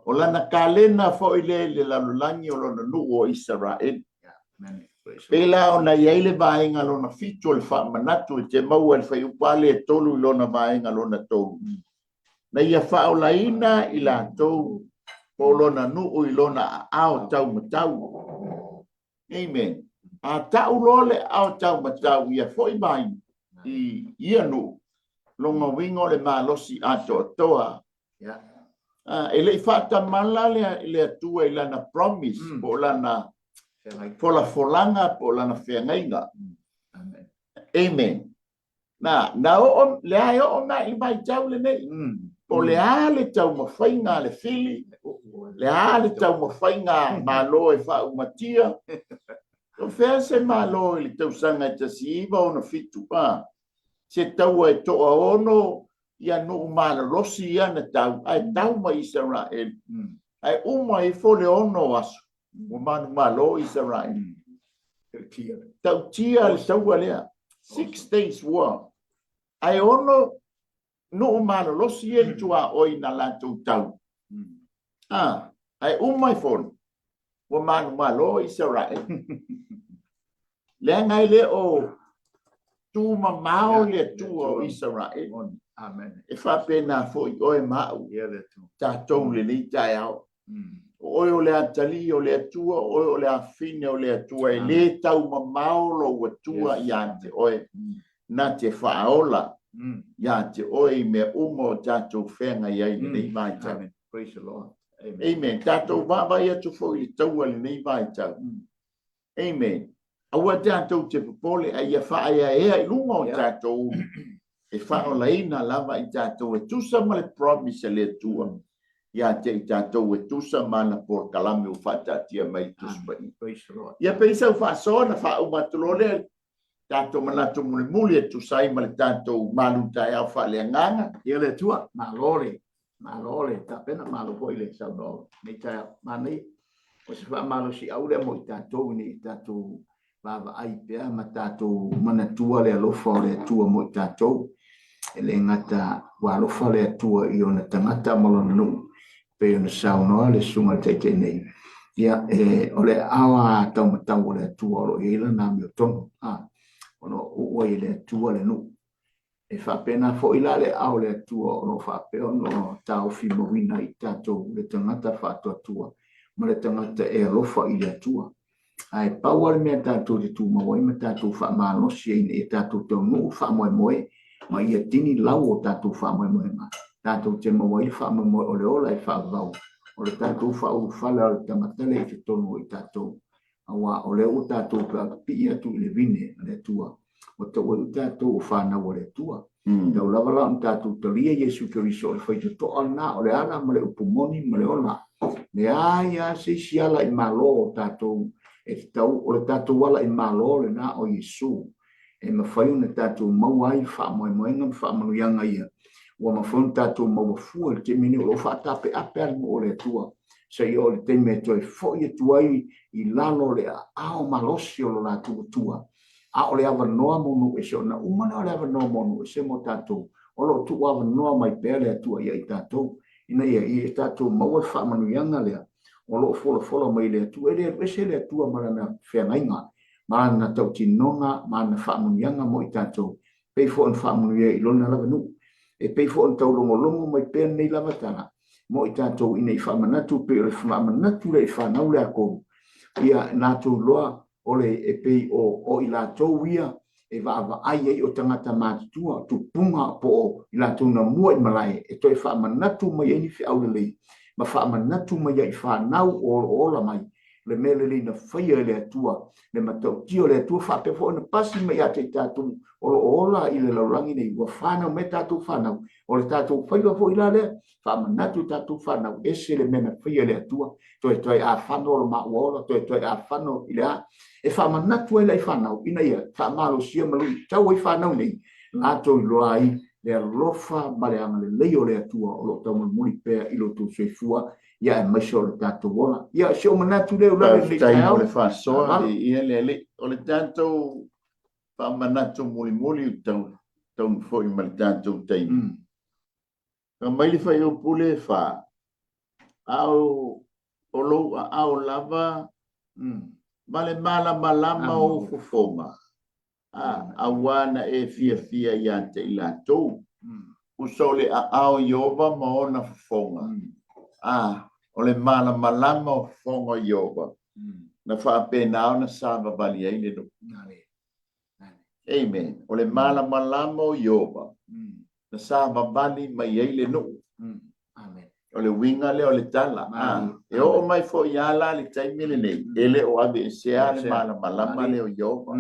o lana kalena foi le lalulangi o lona no o Israel pela ona ia le vaenga lona fitu le fa manatu te mau al fai upale tolu lona vaenga lona tolu na ia fa olaina ila tou po lona nu i lona ao tau matau amen a tau lole ao tau matau ia foi mai i ia nu longa wingo le malosi ato toa ele fa tamala le tua i lana promise po lana folanga po lana whengainga. Amen. Na o le ai o na i mai tau le nei. O le a le tau mawhainga le fili. Le a le tau mawhainga malo e wha umatia. O whea se malo i le tau sanga i tasi iwa o na fitu pa. Se tau e toa ono ia no umana rosi ia na tau. Ai tau ma Israel. Ai uma i fole ono aso. O manu malo Israel. Tau tia le tau alea. 6 days war. Ai ono no umana losi e tua oi na lato tau. Ai uma i fole. O manu malo Israel. Le ngai le o tu mamao le tu o Israel. Amen. E fa pena fo i oi mau. Tatou le ni tai au. Oi o le atali o le atua, oi o le afine o le atua, e le tau mamao lo atua ia te oi, na te whaola, ia te oi me umo tatou whenga iai nei mai tau. Praise the Lord. Amen. Tatou wawa ia tu fo i taua le nei mai tau. Amen. Aua tatou te popole a ia wha ia ea i lunga o tatou, e whaola ina lava i tatou, e tusa ma le promise le atua. Ia te tatou e tusa mana por kalame u fata tia mai tuspai. Ia peisa u fasona fa u matulole tatou manatu muli e tusai ma le tatou malu tai au fa le nganga. Ia le tua malore ta pena malu ko ile sa no. Ni ta mani o se fa malu si au le mo tatou ni tatou baba ai pe ma tatou manatua le alofa le tua mo tatou. Ele ngata wa alofa le tua i ona tangata malona no. Pe ona sauna le sunga te nei ia ole awa tau matau le tua lo ila na mi tono ono o ile tua le no e fa pena fo ila le au le tua ono fa pe ono tau fi movina i tato le tangata fa tua ma le tangata e lo fa ile tua ai power me tato di tu ma wai me tato fa ma lo si e tato to no fa mo ma ia tini lau tato fa mo ma tatou te mawai wha mo o le ola e wha vau. O le tatou wha u whala o tamatele i te tonu i tatou. Awa o le o tatou ka pi atu i le vine le tua. O te o tatou o whanau o le tua. Tau lavala o tatou talia Yesu Keriso o le whaitu toa na o le ana ma le upumoni ma le ola. Le aia se siala i malo o tatou. E te tau o le tatou wala i malo le na o Yesu. E mawhai o le tatou mawai wha moenga wha manuyanga ia. Wa mafonta to mo fu te mini o fata pe apel mo le tua se io le te meto e fo ye tuai I lalo le a o malosi o la tua a o le ava no mo no e so na umana le ava no mo no se mo tato o lo tu ava no mai pele tua ia tato ina ia I tato mo fa manu yanga le o lo folo mai le tua e se le tua mana fe mainga mana tau tinonga mana fa manu yanga mo tato pe fo fa manu ye lo na la no e pe fo tau longo mai pe nei lava tana mo I tatou ina I whamanatu pe o le whamanatu le I whanau le ako ia nātou loa o le e pe o I lātou ia e va ai ai o tangata mātua tu punga po i la tuna mua i malai e toi wha manatu mai e ni fi au lei ma wha manatu mai i whanau o ola mai le mele li na whaia le atua le matau tio le atua wha pe fo na pasi mai a te tātou o ola i le laurangi nei ua whanau me tātou whanau o le tātou whaia fo i la le wha manatu tātou whanau ese le mena whaia le atua toi a whanau o ma uola toi a whanau i le a e wha manatu e lai whanau ina ia wha malo sia malu tau i whanau nei ngātou i loa ai le alofa ma le anga le leo le atua o lo tau muli pēr i lo tō soifua ia e maisha o le tātou wola ia sio manatu leo la le tai o le whasoa ia le o le tātou wha manatu muli tau fo i ma le tātou taimi ka mai le whai o pule wha au o lo au lava ma le malama o fofonga awana e fia ia te i lātou usole au Iova ma ona fofonga o le malama o fofonga Iova na whaapena o na sāwa bali ai le no amen o le malama o Iova na sāwa bali mai ai le no o le winga le o le tala e o mai fo iala le taimi le nei ele o ave sea le malama le o Iova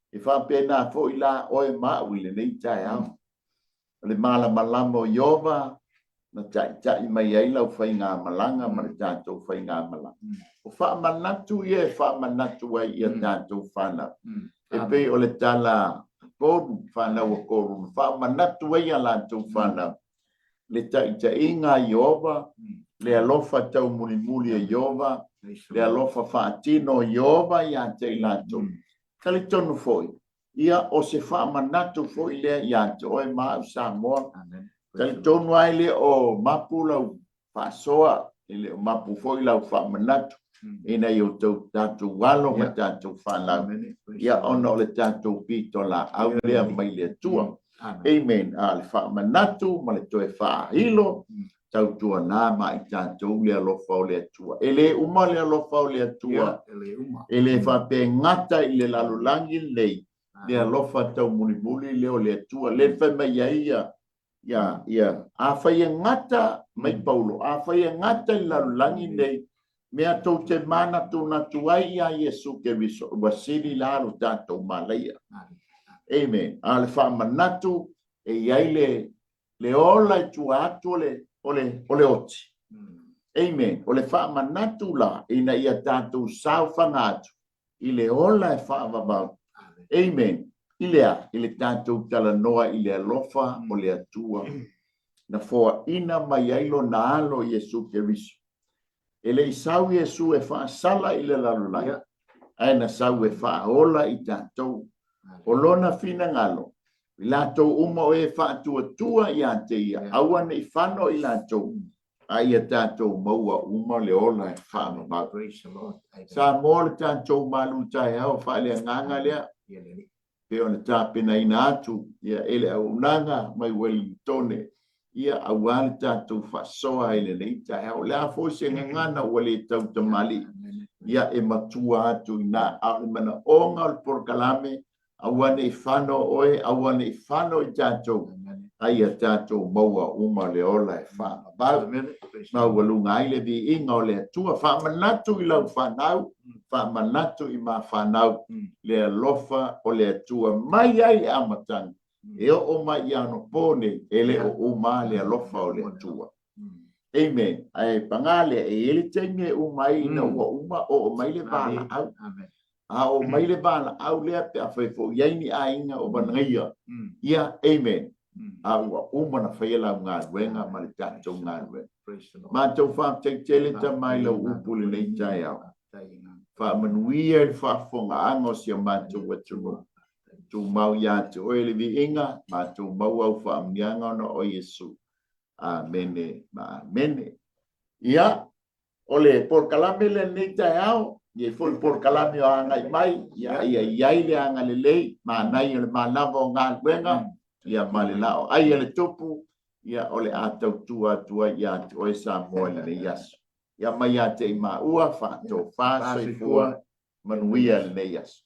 e fa pena fo ila o e ma wile nei tai au le malama o Iova na tai mai ai lau fai ngā malanga ma le tātou fai ngā malanga o fa manatu ia fa manatu ai ia tātou whana e pe o le tala koru whana o koru fa manatu ai a lātou whana le tai ngā Iova le alofa tau muli a Iova le alofa whaatino Iova ia te lātou kali tonu foi ia o se wha manatu foi le ia te oe maa Samoa kali tonu ai le o mapu lau whasoa ele o mapu foi lau wha manatu ina i o tau tātou walo ma tātou whanau ia ono le tātou pito la au lea mai le tua amen le wha manatu ma le toe wha hilo tau tua nā mai tātou le alofa o le atua ele uma le alofa o le atua ele wha pe ngata i le lalulangi lei le alofa tau muli le o le atua le wha mai ia a whaia ngata mai Paulo a whaia ngata i lalulangi lei mea tau te mana tu na tuai ia Yesu ke viso wasiri lalu tātou malaia amen a le wha manatu e iai le ola i tua atu ole oti amen o le wha manatu la ina ia tātou sau whangatu i le ola e wha vavau amen i le tātou tala noa i le alofa o le atua na foa ina mai ailo na alo Yesu ke viso ele i sau Yesu e wha sala i le lalulai aina sau e wha ola i tātou o lona fina ngalo i lātou uma o e wha tua i a te ia awane i whano i lātou a ia tātou maua uma le ola e wha mamau sa mō le tātou malu tai au wha lea nganga lea pe o le tāpena ina atu ia ele au nanga mai Wellingtone ia awale tātou whasoa i le nei tai au lea fo se ngana wale tau tamali ia e matua atu i nā au mana onga o le porkalame awane i whano oe, awane i whano i tātou. Aia tātou maua uma le ola e whana. Bau, mau walunga aile vi inga o le atua. Whamanatu i lau whanau, whamanatu i mā whanau, le alofa o le atua. Mai ai amatang, e o mai ano pone, ele o uma le alofa o le atua. Amen. Ai pangale e ele tenge umai na uma o mai le bala au. A o mai le bala au le pe a fo yaini a inga o bangia. Ia amen. A uma na faila nga wenga ma le tato nga we. Ma tau fa te tele ta mai lo upuli nei tai au. Fa manuia fa fonga ango si ma tu watu. Tu mau ya tu ele vi inga ma tu mau au fa mianga no o Yesu. Amene, amene. Ia, ole por kalame le nita yao, ye full por kalame o anga mai, ia le anga le lei, ma nai le malavo ngal wenga, ia malilao. Ai le topu, ia ole atau tua ia o esa mo le yasu. Ia mai ate ma ua fa to fa so fua manuia le yasu.